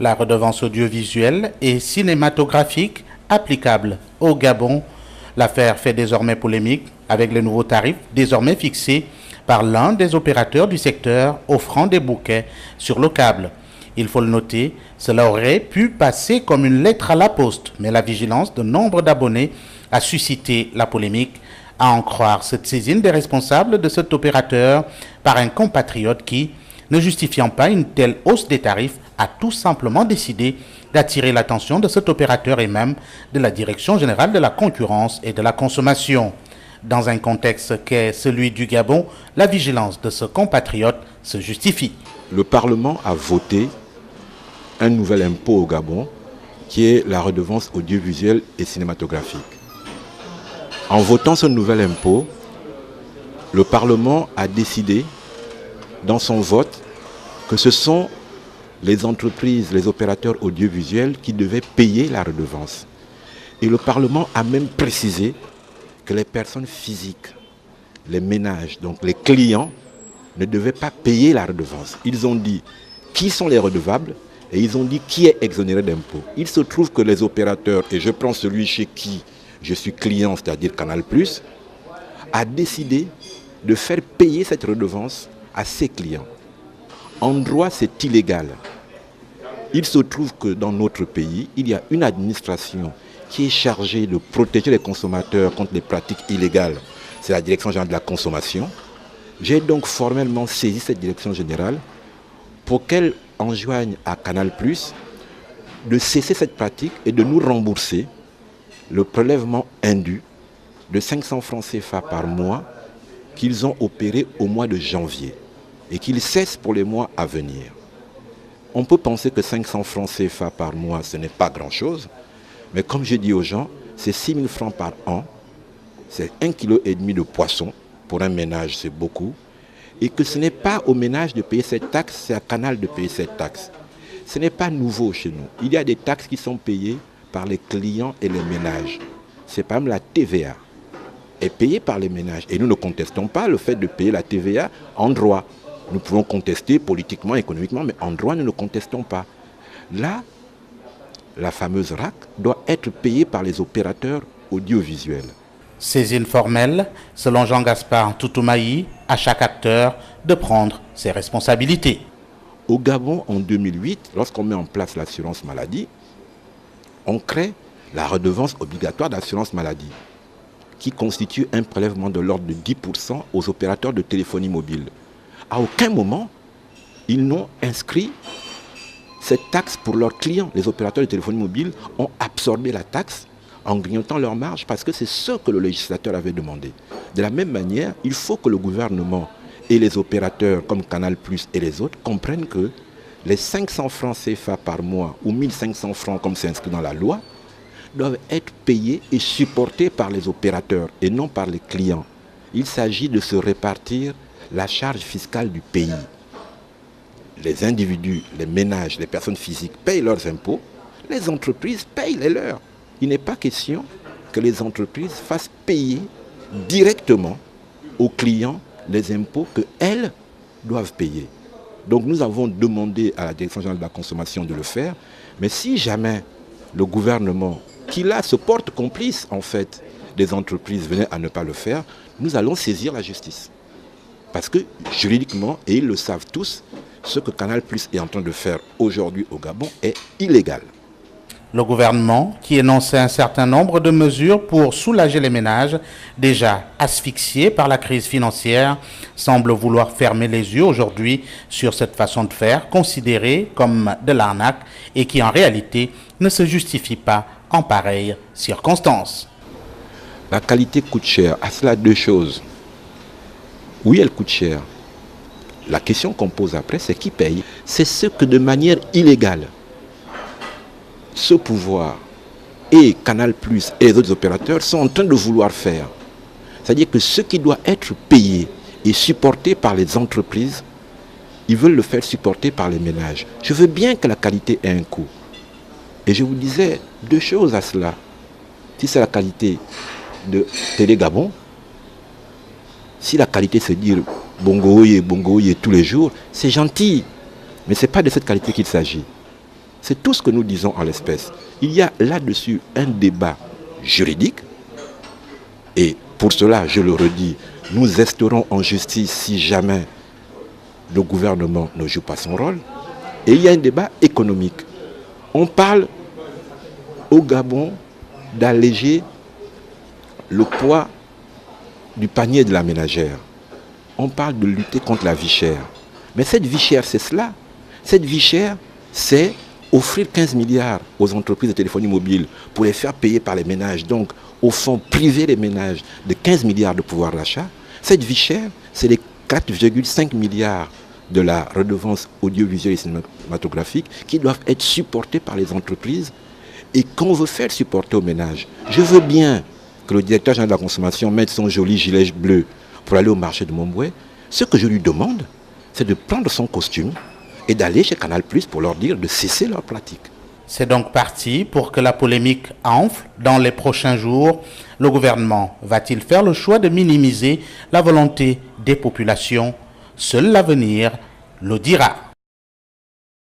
La redevance audiovisuelle et cinématographique applicable au Gabon. L'affaire fait désormais polémique avec les nouveaux tarifs désormais fixés par l'un des opérateurs du secteur offrant des bouquets sur le câble. Il faut le noter, cela aurait pu passer comme une lettre à la poste, mais la vigilance de nombre d'abonnés a suscité la polémique, à en croire cette saisine des responsables de cet opérateur par un compatriote qui, ne justifiant pas une telle hausse des tarifs, a tout simplement décidé d'attirer l'attention de cet opérateur et même de la Direction générale de la concurrence et de la consommation. Dans un contexte qu'est celui du Gabon, la vigilance de ce compatriote se justifie. Le Parlement a voté un nouvel impôt au Gabon qui est la redevance audiovisuelle et cinématographique. En votant ce nouvel impôt, le Parlement a décidé dans son vote que ce sont les entreprises, les opérateurs audiovisuels qui devaient payer la redevance. Et le Parlement a même précisé que les personnes physiques, les ménages, donc les clients, ne devaient pas payer la redevance. Ils ont dit qui sont les redevables et ils ont dit qui est exonéré d'impôts. Il se trouve que les opérateurs, et je prends celui chez qui je suis client, c'est-à-dire Canal+, a décidé de faire payer cette redevance à ses clients. En droit, c'est illégal. Il se trouve que dans notre pays, il y a une administration qui est chargée de protéger les consommateurs contre les pratiques illégales. C'est la Direction générale de la consommation. J'ai donc formellement saisi cette Direction générale pour qu'elle enjoigne à Canal+ de cesser cette pratique et de nous rembourser le prélèvement indu de 500 francs CFA par mois qu'ils ont opéré au mois de janvier et qu'ils cessent pour les mois à venir. On peut penser que 500 francs CFA par mois, ce n'est pas grand-chose, mais comme je dis aux gens, c'est 6 000 francs par an, c'est 1,5 kg de poisson, pour un ménage c'est beaucoup, et que ce n'est pas au ménage de payer cette taxe, c'est à Canal de payer cette taxe. Ce n'est pas nouveau chez nous. Il y a des taxes qui sont payées par les clients et les ménages. C'est par exemple la TVA est payée par les ménages. Et nous ne contestons pas le fait de payer la TVA en droit. Nous pouvons contester politiquement, économiquement, mais en droit, nous ne contestons pas. Là, la fameuse RAC doit être payée par les opérateurs audiovisuels. Saisine formelle, selon Jean-Gaspard Toutoumaï, à chaque acteur de prendre ses responsabilités. Au Gabon, en 2008, lorsqu'on met en place l'assurance maladie, on crée la redevance obligatoire d'assurance maladie, qui constitue un prélèvement de l'ordre de 10% aux opérateurs de téléphonie mobile. À aucun moment, ils n'ont inscrit cette taxe pour leurs clients. Les opérateurs de téléphonie mobile ont absorbé la taxe en grignotant leur marge parce que c'est ce que le législateur avait demandé. De la même manière, il faut que le gouvernement et les opérateurs comme Canal+ et les autres comprennent que les 500 francs CFA par mois ou 1500 francs comme c'est inscrit dans la loi doivent être payés et supportés par les opérateurs et non par les clients. Il s'agit de se répartir la charge fiscale du pays. Les individus, les ménages, les personnes physiques payent leurs impôts, les entreprises payent les leurs. Il n'est pas question que les entreprises fassent payer directement aux clients les impôts qu'elles doivent payer. Donc nous avons demandé à la Direction générale de la consommation de le faire, mais si jamais le gouvernement, qui là se porte complice en fait des entreprises, venait à ne pas le faire, nous allons saisir la justice. Parce que juridiquement, et ils le savent tous, ce que Canal+ est en train de faire aujourd'hui au Gabon est illégal. Le gouvernement, qui énonçait un certain nombre de mesures pour soulager les ménages déjà asphyxiés par la crise financière, semble vouloir fermer les yeux aujourd'hui sur cette façon de faire, considérée comme de l'arnaque et qui en réalité ne se justifie pas en pareilles circonstances. La qualité coûte cher. À cela, deux choses. Oui, elle coûte cher. La question qu'on pose après, c'est qui paye? C'est ceux que de manière illégale, ce pouvoir et Canal+ et les autres opérateurs sont en train de vouloir faire. C'est-à-dire que ce qui doit être payé et supporté par les entreprises, ils veulent le faire supporter par les ménages. Je veux bien que la qualité ait un coût. Et je vous disais deux choses à cela. Si c'est la qualité de Télé Gabon, si la qualité c'est dire bongo oye tous les jours, c'est gentil. Mais ce n'est pas de cette qualité qu'il s'agit. C'est tout ce que nous disons en l'espèce. Il y a là-dessus un débat juridique. Et pour cela, je le redis, nous esterons en justice si jamais le gouvernement ne joue pas son rôle. Et il y a un débat économique. On parle au Gabon d'alléger le poids du panier de la ménagère. On parle de lutter contre la vie chère. Mais cette vie chère, c'est cela. Cette vie chère, c'est offrir 15 milliards aux entreprises de téléphonie mobile pour les faire payer par les ménages. Donc, au fond, priver les ménages de 15 milliards de pouvoir d'achat. Cette vie chère, c'est les 4,5 milliards de la redevance audiovisuelle et cinématographique qui doivent être supportés par les entreprises et qu'on veut faire supporter aux ménages. Je veux bien que le directeur général de la consommation mette son joli gilet bleu pour aller au marché de Montbouet. Ce que je lui demande, c'est de prendre son costume et d'aller chez Canal+ pour leur dire de cesser leur pratique. C'est donc parti pour que la polémique enfle dans les prochains jours. Le gouvernement va-t-il faire le choix de minimiser la volonté des populations? Seul l'avenir le dira.